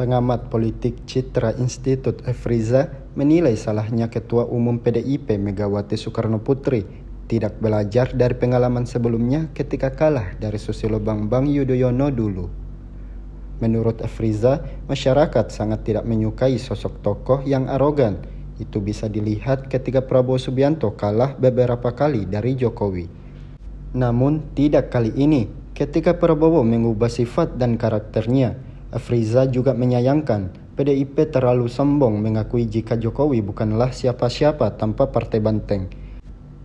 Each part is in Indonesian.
Pengamat politik Citra Institute Efriza menilai salahnya Ketua Umum PDIP Megawati Soekarnoputri tidak belajar dari pengalaman sebelumnya ketika kalah dari Susilo Bambang Yudhoyono dulu. Menurut Efriza, masyarakat sangat tidak menyukai sosok tokoh yang arogan. Itu bisa dilihat ketika Prabowo Subianto kalah beberapa kali dari Jokowi. Namun tidak kali ini, ketika Prabowo mengubah sifat dan karakternya. Efriza juga menyayangkan PDIP terlalu sombong mengakui jika Jokowi bukanlah siapa-siapa tanpa partai banteng.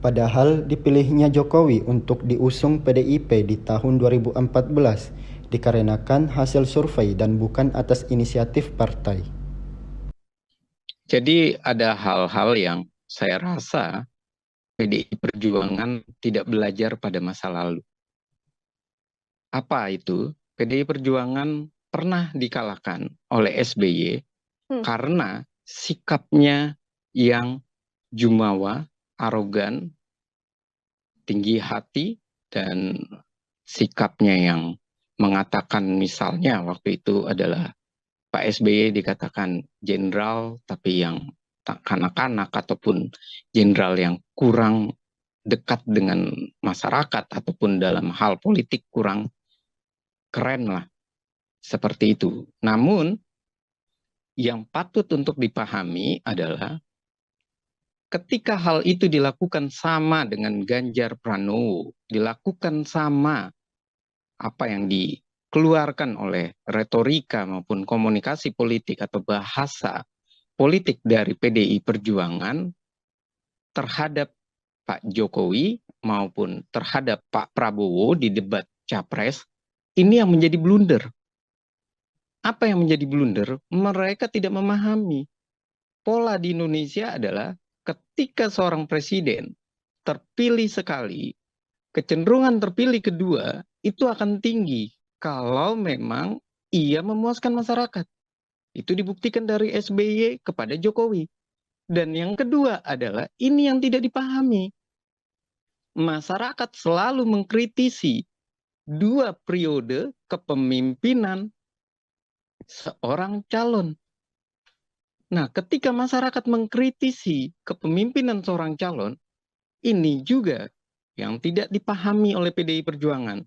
Padahal dipilihnya Jokowi untuk diusung PDIP di tahun 2014 dikarenakan hasil survei dan bukan atas inisiatif partai. Jadi ada hal-hal yang saya rasa PDI Perjuangan tidak belajar pada masa lalu. Apa itu? PDI Perjuangan pernah dikalahkan oleh SBY karena sikapnya yang jumawa, arogan, tinggi hati, dan sikapnya yang mengatakan misalnya waktu itu adalah Pak SBY dikatakan jenderal tapi yang kanak-kanak ataupun jenderal yang kurang dekat dengan masyarakat ataupun dalam hal politik kurang keren lah. Seperti itu. Namun, yang patut untuk dipahami adalah ketika hal itu dilakukan sama dengan Ganjar Pranowo, dilakukan sama apa yang dikeluarkan oleh retorika maupun komunikasi politik atau bahasa politik dari PDI Perjuangan terhadap Pak Jokowi maupun terhadap Pak Prabowo di debat Capres, ini yang menjadi blunder. Apa yang menjadi blunder? Mereka tidak memahami. Pola di Indonesia adalah ketika seorang presiden terpilih sekali, kecenderungan terpilih kedua itu akan tinggi kalau memang ia memuaskan masyarakat. Itu dibuktikan dari SBY kepada Jokowi. Dan yang kedua adalah ini yang tidak dipahami. Masyarakat selalu mengkritisi dua periode kepemimpinan seorang calon. Nah, ketika masyarakat mengkritisi kepemimpinan seorang calon, ini juga yang tidak dipahami oleh PDI Perjuangan.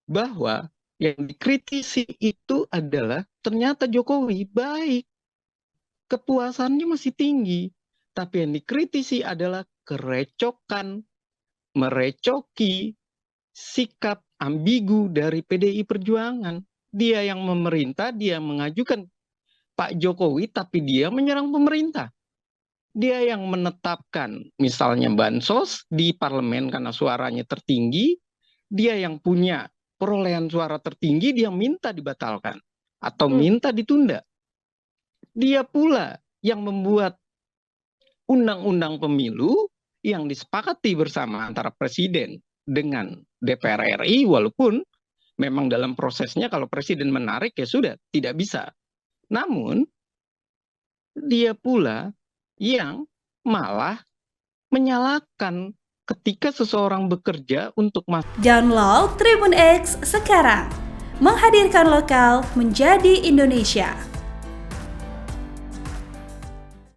Bahwa yang dikritisi itu adalah ternyata Jokowi baik. Kepuasannya masih tinggi. Tapi yang dikritisi adalah kerecokan, merecoki, sikap ambigu dari PDI Perjuangan. Dia yang memerintah, dia mengajukan Pak Jokowi, tapi dia menyerang pemerintah. Dia yang menetapkan misalnya bansos di parlemen karena suaranya tertinggi, dia yang punya perolehan suara tertinggi, dia minta dibatalkan atau minta ditunda. Dia pula yang membuat undang-undang pemilu yang disepakati bersama antara presiden dengan DPR RI, walaupun memang dalam prosesnya kalau presiden menarik ya sudah, tidak bisa. Namun, dia pula yang malah menyalahkan ketika seseorang bekerja untuk Download Tribun X sekarang, menghadirkan lokal menjadi Indonesia.